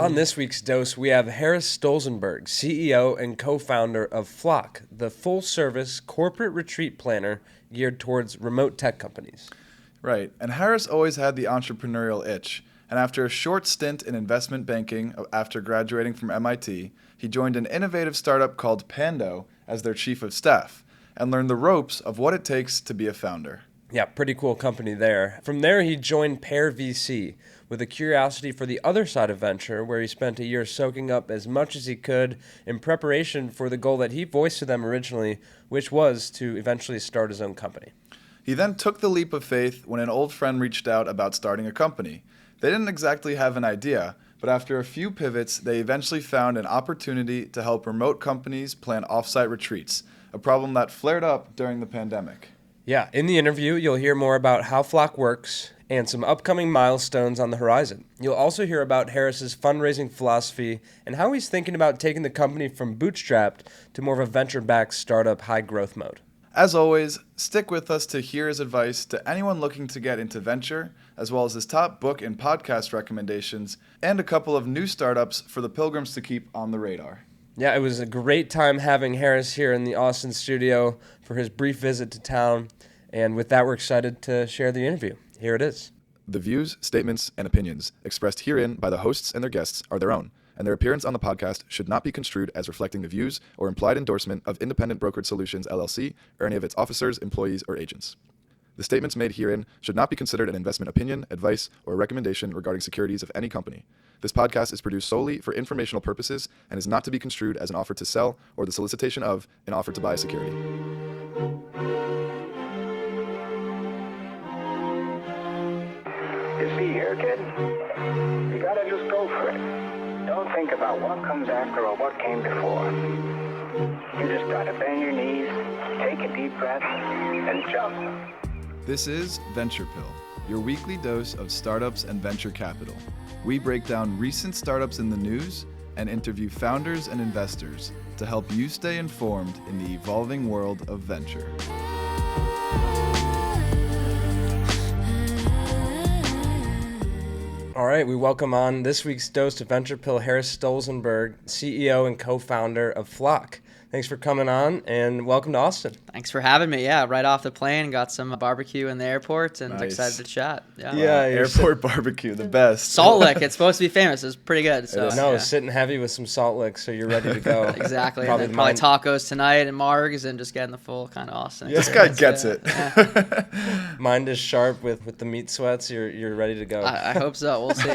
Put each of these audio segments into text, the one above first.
On this week's dose, we have Harris Stolzenberg, CEO and co-founder of Flok, the full-service corporate retreat planner geared towards remote tech companies. Right, and Harris always had the entrepreneurial itch, and after a short stint in investment banking after graduating from MIT, he joined an innovative startup called Pando as their chief of staff, and learned the ropes of what it takes to be a founder. Yeah, pretty cool company there. From there, he joined Pear VC with a curiosity for the other side of venture, where he spent a year soaking up as much as he could in preparation for the goal that he voiced to them originally, which was to eventually start his own company. He then took the leap of faith when an old friend reached out about starting a company. They didn't exactly have an idea, but after a few pivots, they eventually found an opportunity to help remote companies plan offsite retreats, a problem that flared up during the pandemic. Yeah, in the interview, you'll hear more about how Flok works and some upcoming milestones on the horizon. You'll also hear about Harris's fundraising philosophy and how he's thinking about taking the company from bootstrapped to more of a venture-backed startup high-growth mode. As always, stick with us to hear his advice to anyone looking to get into venture, as well as his top book and podcast recommendations, and a couple of new startups for the pilgrims to keep on the radar. Yeah, it was a great time having Harris here in the Austin studio for his brief visit to town. And with that, we're excited to share the interview. Here it is. The views, statements, and opinions expressed herein by the hosts and their guests are their own, and their appearance on the podcast should not be construed as reflecting the views or implied endorsement of Independent Brokerage Solutions, LLC, or any of its officers, employees, or agents. The statements made herein should not be considered an investment opinion, advice, or recommendation regarding securities of any company. This podcast is produced solely for informational purposes and is not to be construed as an offer to sell or the solicitation of an offer to buy a security. You see here, kid, you gotta just go for it. Don't think about what comes after or what came before. You just gotta bend your knees, take a deep breath, and jump. This is Venture Pill, your weekly dose of startups and venture capital. We break down recent startups in the news and interview founders and investors to help you stay informed in the evolving world of venture. All right, we welcome on this week's dose of Venture Pill Harris Stolzenberg, CEO and co-founder of Flok. Thanks for coming on, and welcome to Austin. Thanks for having me. Yeah, right off the plane, got some barbecue in the airport, and Nice. excited to chat. Yeah, Airport barbecue, the best. Salt Lick, it's supposed to be famous. It's pretty good. So, yeah. Sitting heavy with some salt licks, so you're ready to go. Exactly. Probably And then probably tacos tonight and margs and just getting the full kind of Austin. This guy gets it. Mind is sharp with the meat sweats. You're ready to go. I hope so. We'll see.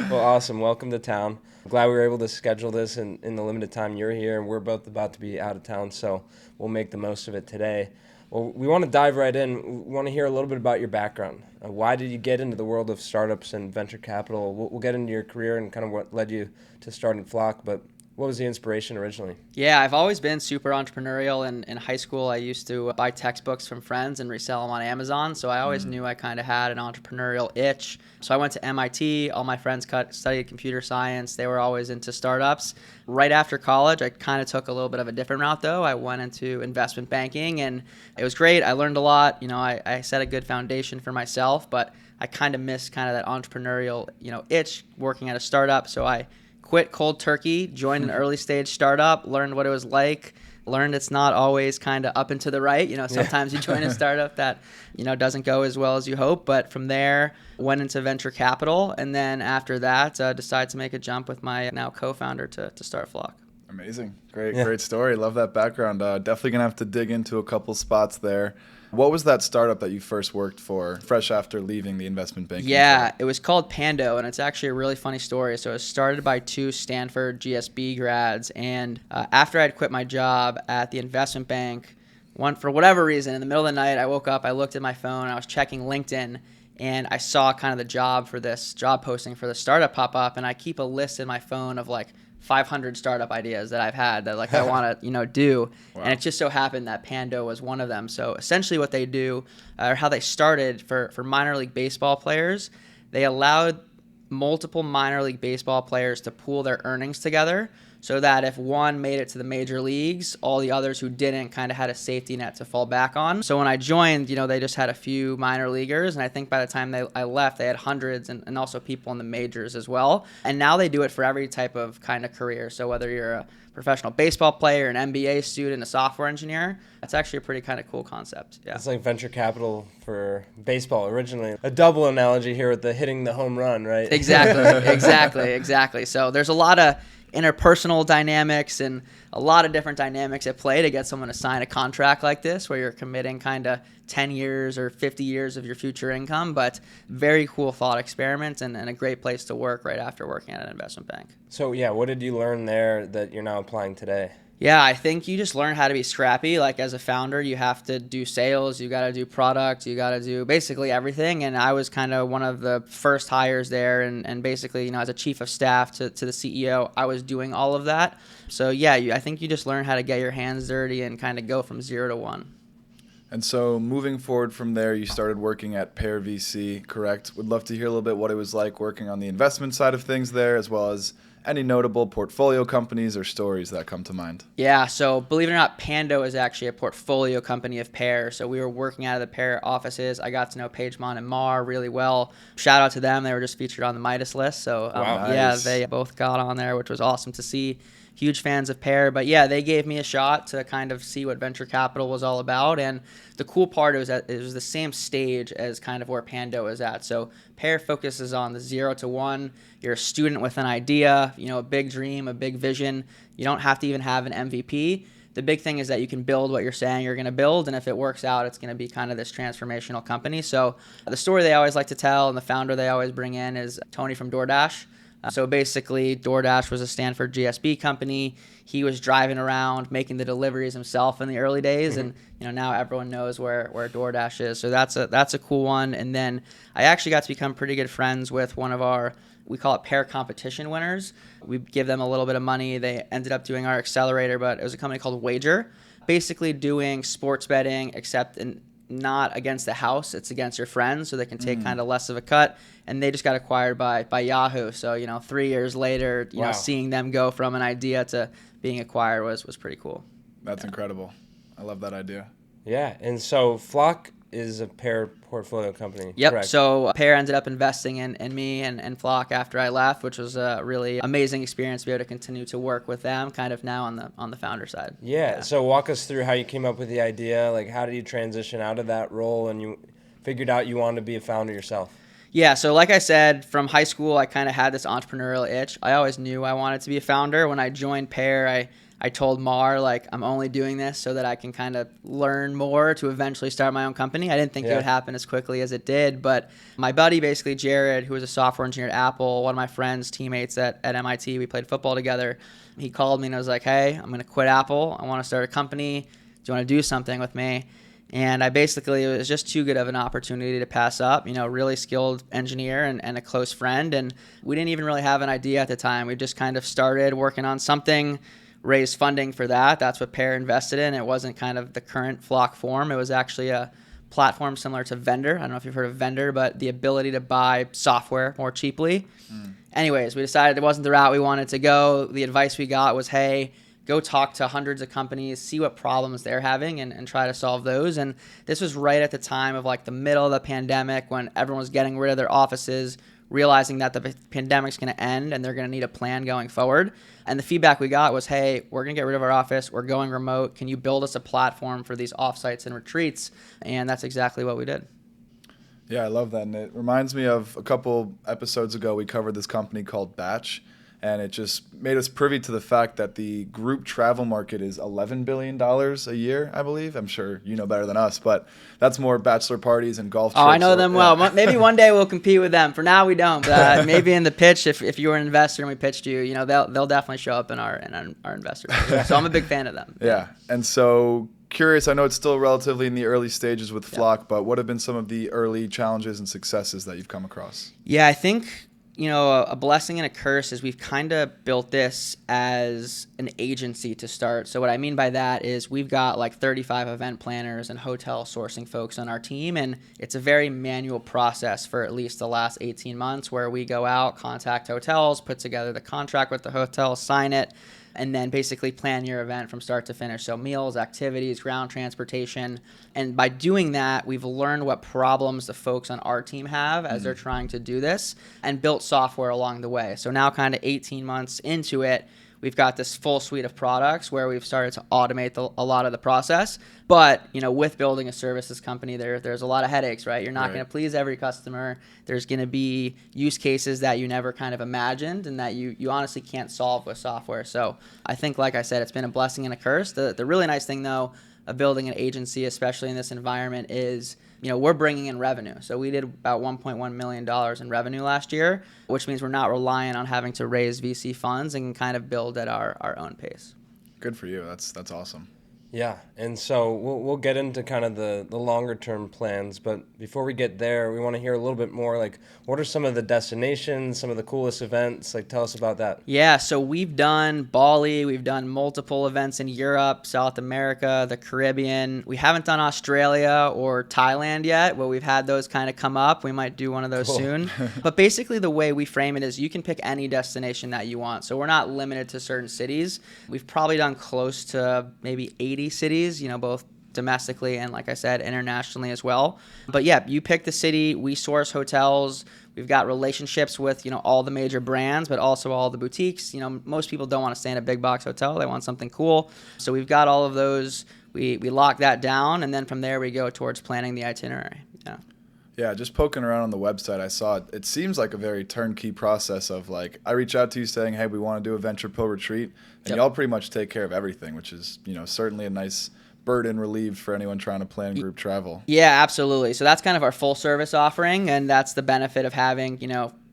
Well, awesome. Welcome to town. Glad we were able to schedule this in the limited time you're here, and we're both about to be out of town, so we'll make the most of it today. Well, we want to dive right in. We want to hear a little bit about your background. Why did you get into the world of startups and venture capital? We'll get into your career and kind of what led you to starting Flok, but what was the inspiration originally? Yeah, I've always been super entrepreneurial. In high school, I used to buy textbooks from friends and resell them on Amazon. So I always knew I kind of had an entrepreneurial itch. So I went to MIT. All my friends studied computer science. They were always into startups. Right after college, I kind of took a little bit of a different route, though. I went into investment banking, and it was great. I learned a lot. You know, I set a good foundation for myself, but I kind of missed kind of that entrepreneurial, itch working at a startup. So I quit cold turkey, joined an early stage startup, learned what it was like, learned it's not always kind of up and to the right. Sometimes you join a startup that, doesn't go as well as you hope. But from there, went into venture capital. And then after that, decided to make a jump with my now co-founder to start Flok. Amazing. Great story. Love that background. Definitely going to have to dig into a couple spots there. What was that startup that you first worked for fresh after leaving the investment banking? Yeah, it was called Pando, and it's actually a really funny story. So it was started by two Stanford GSB grads, and after I'd quit my job at the investment bank, for whatever reason, in the middle of the night, I woke up, I looked at my phone, I was checking LinkedIn, and I saw kind of the job posting for the startup pop up, and I keep a list in my phone of like 500 startup ideas that I've had that I want to do. Wow. And it just so happened that Pando was one of them. So essentially what they do, or how they started for minor league baseball players, they allowed multiple minor league baseball players to pool their earnings together. so that if one made it to the major leagues, all the others who didn't kind of had a safety net to fall back on. So when I joined, they just had a few minor leaguers, and I think by the time I left, they had hundreds and also people in the majors as well. And now they do it for every type of kind of career. So whether you're a professional baseball player, an MBA student, a software engineer, that's actually a pretty kind of cool concept. Yeah. It's like venture capital for baseball originally. A double analogy here with the hitting the home run, right? Exactly. So there's a lot of interpersonal dynamics and a lot of different dynamics at play to get someone to sign a contract like this, where you're committing kind of 10 years or 50 years of your future income, but very cool thought experiments and a great place to work right after working at an investment bank. So yeah, what did you learn there that you're now applying today? Yeah, I think you just learn how to be scrappy. Like as a founder, you have to do sales, you got to do product, you got to do basically everything. And I was kind of one of the first hires there. And basically, as a chief of staff to the CEO, I was doing all of that. So yeah, I think you just learn how to get your hands dirty and kind of go from 0 to 1. And so moving forward from there, you started working at Pear VC, correct? Would love to hear a little bit what it was like working on the investment side of things there, as well as any notable portfolio companies or stories that come to mind. Yeah, so believe it or not, Pando is actually a portfolio company of Pear. So we were working out of the Pear offices. I got to know Pagemon and Mar really well. Shout out to them. They were just featured on the Midas list. So Wow, yeah, nice. they both got on there, which was awesome to see. Huge fans of Pear. But yeah, they gave me a shot to kind of see what venture capital was all about. And the cool part was that it was the same stage as kind of where Pando is at. So Pear focuses on the 0 to 1. You're a student with an idea, a big dream, a big vision. You don't have to even have an MVP. The big thing is that you can build what you're saying you're going to build, and if it works out, it's going to be kind of this transformational company. So the story they always like to tell and the founder they always bring in is Tony from DoorDash. So basically, DoorDash was a Stanford GSB company. He was driving around making the deliveries himself in the early days, and now everyone knows where DoorDash is. So that's a cool one. And then I actually got to become pretty good friends with one of our, we call it Pear competition winners. We give them a little bit of money. They ended up doing our accelerator, but it was a company called Wager, basically doing sports betting, except not against the house. It's against your friends, so they can take kind of less of a cut. And they just got acquired by Yahoo. So 3 years later, Wow. seeing them go from an idea to being acquired was pretty cool. That's incredible. I love that idea. Yeah, and so Flok is a Pear portfolio company. Yep. Correct. So Pear ended up investing in me and Flok after I left, which was a really amazing experience to be able to continue to work with them kind of now on the founder side. Yeah, so walk us through how you came up with the idea. Like, how did you transition out of that role and you figured out you wanted to be a founder yourself? Yeah, so like I said, from high school, I kind of had this entrepreneurial itch. I always knew I wanted to be a founder. When I joined Pear, I told Mar, I'm only doing this so that I can kind of learn more to eventually start my own company. I didn't think it would happen as quickly as it did, but my buddy, basically Jared, who was a software engineer at Apple, one of my friends, teammates at MIT, we played football together. He called me and I was like, hey, I'm going to quit Apple. I want to start a company. Do you want to do something with me? And it was just too good of an opportunity to pass up, really skilled engineer and a close friend. And we didn't even really have an idea at the time. We just kind of started working on something, raised funding for that. That's what Pear invested in. It wasn't kind of the current Flok form. It was actually a platform similar to Vendor. I don't know if you've heard of Vendor, but the ability to buy software more cheaply. Anyways, we decided it wasn't the route we wanted to go. The advice we got was, hey, go talk to hundreds of companies, see what problems they're having and try to solve those. And this was right at the time of the middle of the pandemic when everyone was getting rid of their offices, realizing that the pandemic's going to end and they're going to need a plan going forward. And the feedback we got was, hey, we're going to get rid of our office. We're going remote. Can you build us a platform for these offsites and retreats? And that's exactly what we did. Yeah, I love that. And it reminds me of a couple episodes ago, we covered this company called Batch. And it just made us privy to the fact that the group travel market is $11 billion a year, I believe. I'm sure you know better than us, but that's more bachelor parties and golf trips. Oh, I know them well. Maybe one day we'll compete with them. For now, we don't. But maybe in the pitch, if you were an investor and we pitched you, they'll definitely show up in our investor pitch. So I'm a big fan of them. Yeah. And so curious, I know it's still relatively in the early stages with Flok, but what have been some of the early challenges and successes that you've come across? Yeah, I think a blessing and a curse is we've kind of built this as an agency to start. So what I mean by that is we've got 35 event planners and hotel sourcing folks on our team, and it's a very manual process for at least the last 18 months where we go out, contact hotels, put together the contract with the hotel, sign it, and then basically plan your event from start to finish. So meals, activities, ground transportation. And by doing that, we've learned what problems the folks on our team have as they're trying to do this and built software along the way. So now kind of 18 months into it, we've got this full suite of products where we've started to automate a lot of the process. But, with building a services company, there's a lot of headaches, right? You're not going to please every customer. There's going to be use cases that you never kind of imagined and that you honestly can't solve with software. So I think, like I said, it's been a blessing and a curse. The really nice thing, though, of building an agency, especially in this environment, is we're bringing in revenue. So we did about $1.1 million in revenue last year, which means we're not relying on having to raise VC funds and can kind of build at our own pace. Good for you. That's awesome. Yeah, and so we'll get into kind of the longer term plans, but before we get there, we want to hear a little bit more, like, what are some of the destinations, some of the coolest events? Like, tell us about that. Yeah, so we've done Bali, we've done multiple events in Europe, South America, the Caribbean. We haven't done Australia or Thailand yet, but we've had those kind of come up. We might do one of those soon. But basically the way we frame it is you can pick any destination that you want. So we're not limited to certain cities. We've probably done close to maybe 80 cities, both domestically and, like I said, internationally as well. But yeah, you pick the city, we source hotels. We've got relationships with, all the major brands, but also all the boutiques. Most people don't want to stay in a big box hotel. They want something cool. So we've got all of those. We lock that down, and then from there we go towards planning the itinerary. Yeah. Yeah, just poking around on the website, I saw it. It seems like a very turnkey process of, like, I reach out to you saying, hey, we want to do a Venture Pill retreat, and y'all pretty much take care of everything, which is, certainly a nice burden relieved for anyone trying to plan group travel. Yeah, absolutely. So that's kind of our full service offering, and that's the benefit of having,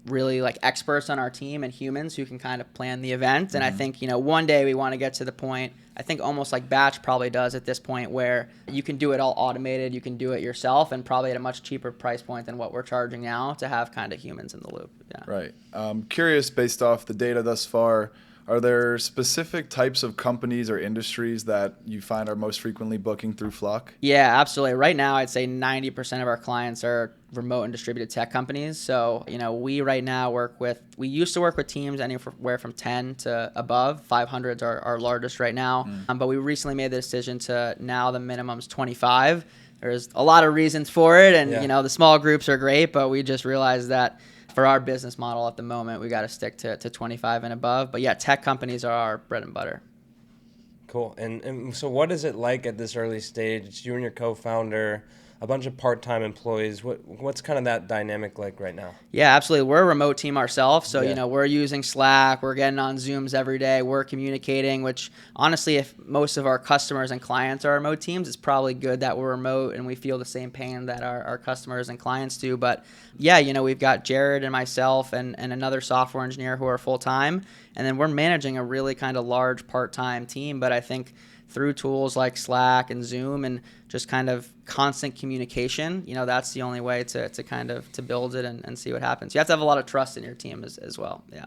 really like experts on our team and humans who can kind of plan the event. And I think, one day we want to get to the point, I think almost like Batch probably does at this point, where you can do it all automated, you can do it yourself, and probably at a much cheaper price point than what we're charging now to have kind of humans in the loop. Yeah. Right. Curious, based off the data thus far, are there specific types of companies or industries that you find are most frequently booking through Flok? Yeah, absolutely. Right now, I'd say 90% of our clients are remote and distributed tech companies. So, we right now we used to work with teams anywhere from 10 to above. 500 is our largest right now. But we recently made the decision to now the minimum's 25. There's a lot of reasons for it. And, the small groups are great, but we just realized that for our business model at the moment, we got to stick to 25 and above. But yeah, tech companies are our bread and butter. Cool. And so what is it like at this early stage? It's you and your co-founder, a bunch of part-time employees. What's kind of that dynamic like right now? Yeah, absolutely. We're a remote team ourselves. So, we're using Slack. We're getting on Zooms every day. We're communicating, which honestly, if most of our customers and clients are remote teams, it's probably good that we're remote and we feel the same pain that our customers and clients do. But yeah, we've got Jared and myself and another software engineer who are full-time. And then we're managing a really kind of large part-time team. But I think through tools like Slack and Zoom and just kind of constant communication, that's the only way to kind of to build it and see what happens. You have to have a lot of trust in your team as well. Yeah.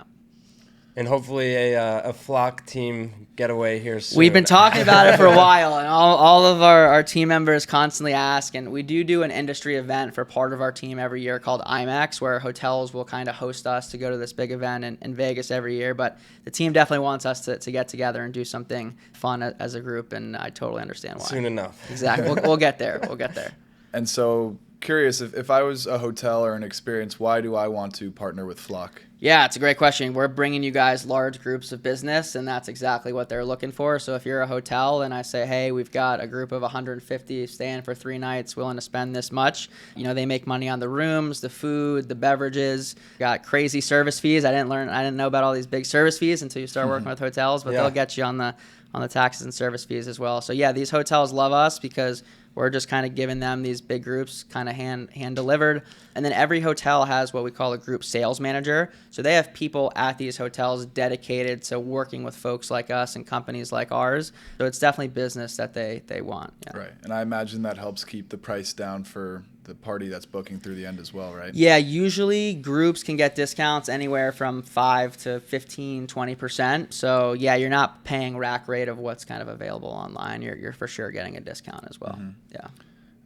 And hopefully a Flok team getaway here soon. We've been talking about it for a while, and all of our team members constantly ask, and we do an industry event for part of our team every year called IMEX, where hotels will kind of host us to go to this big event in Vegas every year. But the team definitely wants us to get together and do something fun as a group, and I totally understand why. Soon enough. Exactly. We'll get there. We'll get there. And so, curious, if I was a hotel or an experience, why do I want to partner with Flok? Yeah, it's a great question. We're bringing you guys large groups of business, and that's exactly what they're looking for. So if you're a hotel and I say, hey, we've got a group of 150 staying for 3 nights, willing to spend this much, they make money on the rooms, the food, the beverages, got crazy service fees. I didn't know about all these big service fees until you start working with hotels, but they'll get you on the taxes and service fees as well. So yeah, these hotels love us because we're just kind of giving them these big groups kind of hand delivered. And then every hotel has what we call a group sales manager. So they have people at these hotels dedicated to working with folks like us and companies like ours. So it's definitely business that they want. Yeah. Right. And I imagine that helps keep the price down for the party that's booking through the end as well, right? Yeah, usually groups can get discounts anywhere from 5 to 15, 20%. So yeah, you're not paying rack rate of what's kind of available online. You're for sure getting a discount as well. Yeah.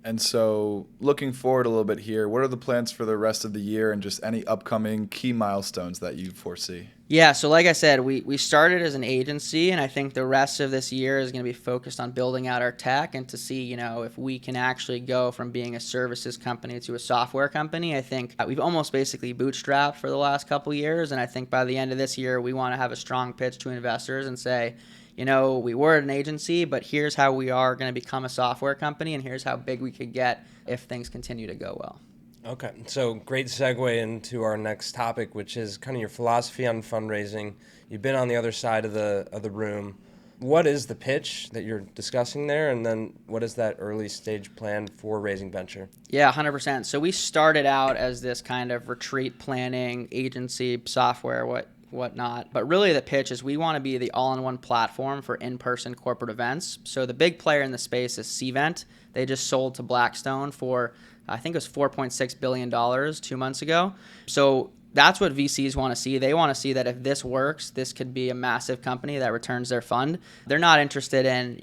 And so looking forward a little bit here, what are the plans for the rest of the year and just any upcoming key milestones that you foresee? Yeah, so like I said, we started as an agency, and I think the rest of this year is going to be focused on building out our tech and to see, if we can actually go from being a services company to a software company. I think we've almost basically bootstrapped for the last couple of years, and I think by the end of this year, we want to have a strong pitch to investors and say, we were an agency, but here's how we are going to become a software company, and here's how big we could get if things continue to go well. Okay, so great segue into our next topic, which is kind of your philosophy on fundraising. You've been on the other side of the room. What is the pitch that you're discussing there, and then what is that early stage plan for raising venture? Yeah, 100%. So we started out as this kind of retreat planning agency software, whatnot. But really the pitch is we want to be the all-in-one platform for in-person corporate events. So the big player in the space is Cvent. They just sold to Blackstone for, I think it was $4.6 billion 2 months ago. So that's what VCs want to see. They want to see that if this works, this could be a massive company that returns their fund. They're not interested in,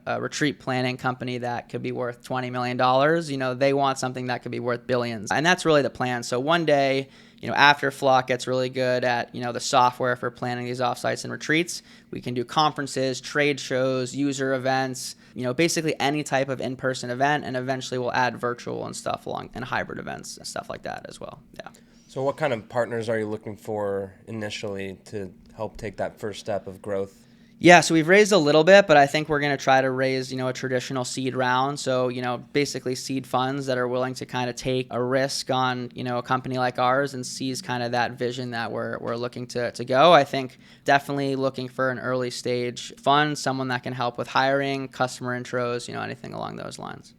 a retreat planning company that could be worth $20 million. They want something that could be worth billions. And that's really the plan. So one day, after Flok gets really good at, the software for planning these offsites and retreats, we can do conferences, trade shows, user events, basically any type of in-person event, and eventually we'll add virtual and stuff along and hybrid events and stuff like that as well. Yeah. So what kind of partners are you looking for initially to help take that first step of growth? Yeah, so we've raised a little bit, but I think we're going to try to raise, a traditional seed round. So, basically seed funds that are willing to kind of take a risk on, a company like ours and seize kind of that vision that we're looking to go. I think definitely looking for an early stage fund, someone that can help with hiring, customer intros, anything along those lines.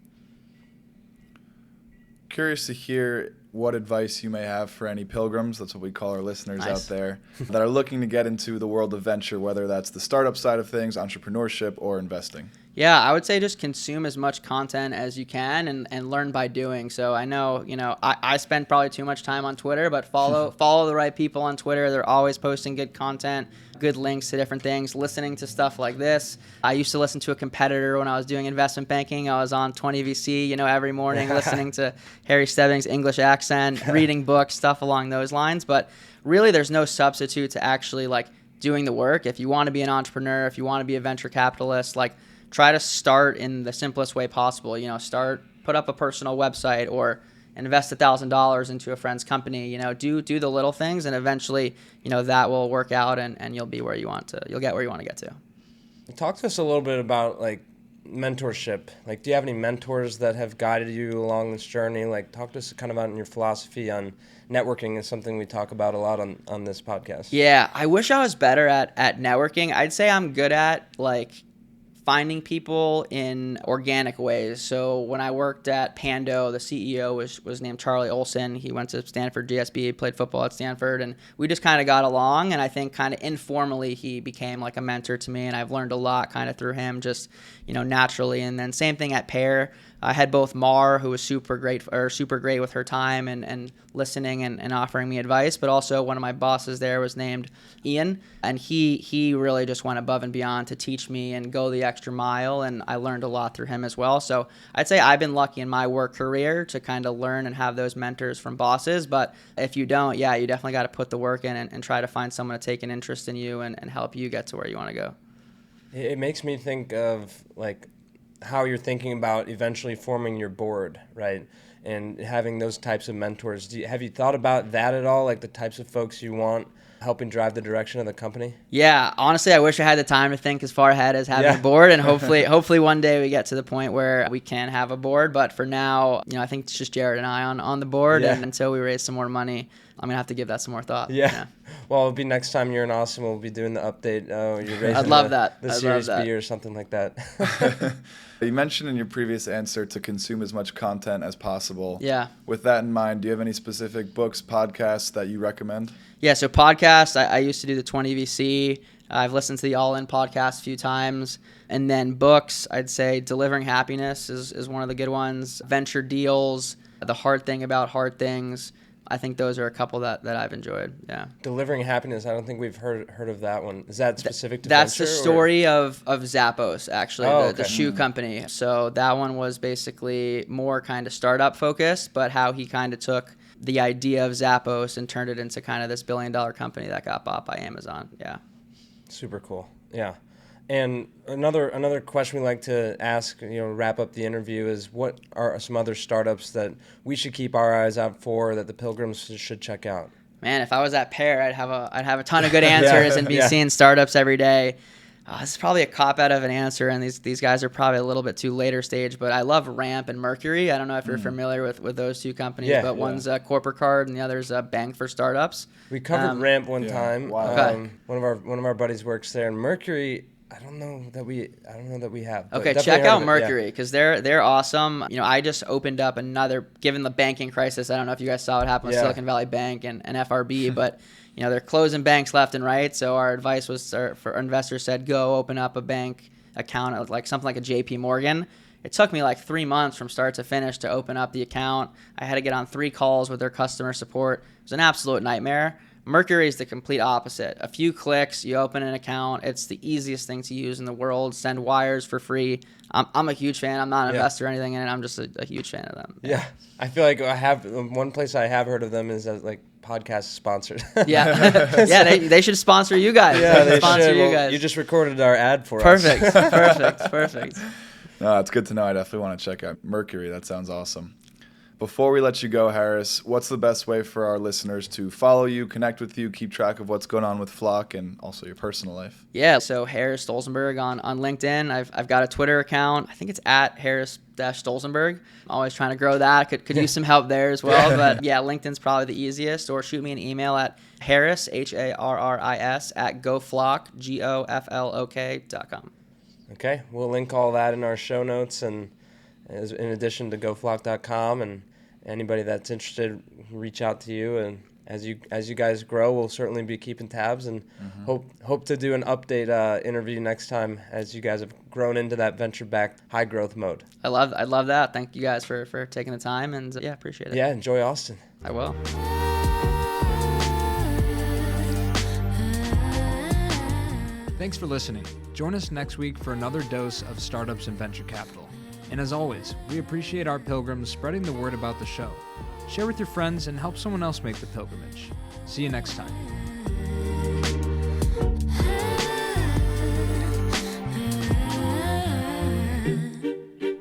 Curious to hear what advice you may have for any pilgrims, that's what we call our listeners Nice. out there, that are looking to get into the world of venture, whether that's the startup side of things, entrepreneurship, or investing. Yeah, I would say just consume as much content as you can and learn by doing. So I know, I spend probably too much time on Twitter, but follow the right people on Twitter. They're always posting good content, good links to different things, listening to stuff like this. I used to listen to a competitor when I was doing investment banking. I was on 20 VC, every morning listening to Harris Stolzenberg's English accent, reading books, stuff along those lines. But really there's no substitute to actually doing the work. If you want to be an entrepreneur, if you want to be a venture capitalist, try to start in the simplest way possible. Put up a personal website or invest $1,000 into a friend's company. Do the little things, and eventually, that will work out, and you'll be where you want to. You'll get where you want to get to. Talk to us a little bit about mentorship. Do you have any mentors that have guided you along this journey? Talk to us kind of about your philosophy on networking is something we talk about a lot on this podcast. Yeah, I wish I was better at networking. I'd say I'm good at finding people in organic ways. So when I worked at Pando, the CEO was named Charlie Olson. He went to Stanford GSB, played football at Stanford, and we just kind of got along. And I think kind of informally he became a mentor to me, and I've learned a lot kind of through him, just naturally. And then same thing at Pear. I had both Mar, who was super great with her time and listening and offering me advice, but also one of my bosses there was named Ian, and he really just went above and beyond to teach me and go the extra mile, and I learned a lot through him as well. So I'd say I've been lucky in my work career to kind of learn and have those mentors from bosses, but if you don't, you definitely got to put the work in and try to find someone to take an interest in you and help you get to where you want to go. It makes me think of how you're thinking about eventually forming your board, right? And having those types of mentors. Have you thought about that at all? The types of folks you want helping drive the direction of the company? Yeah, honestly, I wish I had the time to think as far ahead as having a board, and hopefully one day we get to the point where we can have a board. But for now, I think it's just Jared and I on the board, and until we raise some more money, I'm going to have to give that some more thought. Yeah. Well, it'll be next time you're in Austin, we'll be doing the update. You're raising I'd love that. The Series B or something like that. You mentioned in your previous answer to consume as much content as possible. Yeah. With that in mind, do you have any specific books, podcasts that you recommend? Yeah, so podcasts, I used to do the 20 VC. I've listened to the All In podcast a few times. And then books, I'd say Delivering Happiness is one of the good ones. Venture Deals, The Hard Thing About Hard Things. I think those are a couple that I've enjoyed. Yeah. Delivering happiness. I don't think we've heard of that one. Is that specific to That's venture, the story of Zappos, actually, Oh, the okay. shoe company. So that one was basically more kind of startup focused, but how he kind of took the idea of Zappos and turned it into kind of this $1 billion company that got bought by Amazon. Yeah. Super cool. Yeah. And another question we like to ask, wrap up the interview is, what are some other startups that we should keep our eyes out for, that the Pilgrims should check out? Man, if I was at Pear, I'd have a ton of good answers and be seeing startups every day. This is probably a cop out of an answer, and these guys are probably a little bit too later stage. But I love Ramp and Mercury. I don't know if you're familiar with those two companies, but one's a corporate card and the other's a bank for startups. We covered Ramp one time. Wow. Okay. One of our buddies works there, and Mercury. I don't know that we have. Okay, check out Mercury because they're awesome. I just opened up given the banking crisis. I don't know if you guys saw what happened with Silicon Valley Bank and FRB, but they're closing banks left and right. So our advice was for investors said, go open up a bank account at like something like a JP Morgan. It took me like 3 months from start to finish to open up the account. I had to get on 3 calls with their customer support. It was an absolute nightmare. Mercury is the complete opposite. A few clicks, you open an account. It's the easiest thing to use in the world. Send wires for free. I'm a huge fan. I'm not an investor or anything in it. I'm just a huge fan of them. Yeah. I feel like I have one place I have heard of them is as like podcast sponsors. Yeah. They should sponsor you guys. Yeah, they sponsor should. you guys. You just recorded our ad for Perfect. us. Perfect. No, it's good to know. I definitely want to check out Mercury. That sounds awesome. Before we let you go, Harris, what's the best way for our listeners to follow you, connect with you, keep track of what's going on with Flok and also your personal life? Yeah, so Harris Stolzenberg on LinkedIn. I've got a Twitter account. I think it's at Harris-Stolzenberg. I'm always trying to grow that. Could use some help there as well. But yeah, LinkedIn's probably the easiest. Or shoot me an email at Harris, Harris, at goflok, GOFLOK.com. Okay, we'll link all that in our show notes, and in addition to goflok.com, and anybody that's interested, reach out to you. And as you guys grow, we'll certainly be keeping tabs, and hope to do an update interview next time as you guys have grown into that venture-backed high growth mode. I love that. Thank you guys for taking the time, and appreciate it. Yeah, enjoy Austin. I will. Thanks for listening. Join us next week for another dose of startups and venture capital. And as always, we appreciate our pilgrims spreading the word about the show. Share with your friends and help someone else make the pilgrimage. See you next time.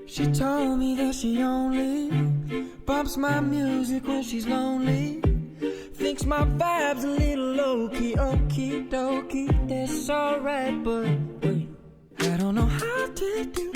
She told me that she only bumps my music when she's lonely. Thinks my vibe's a little low-key, okie dokie, that's alright, but wait, I don't know how to do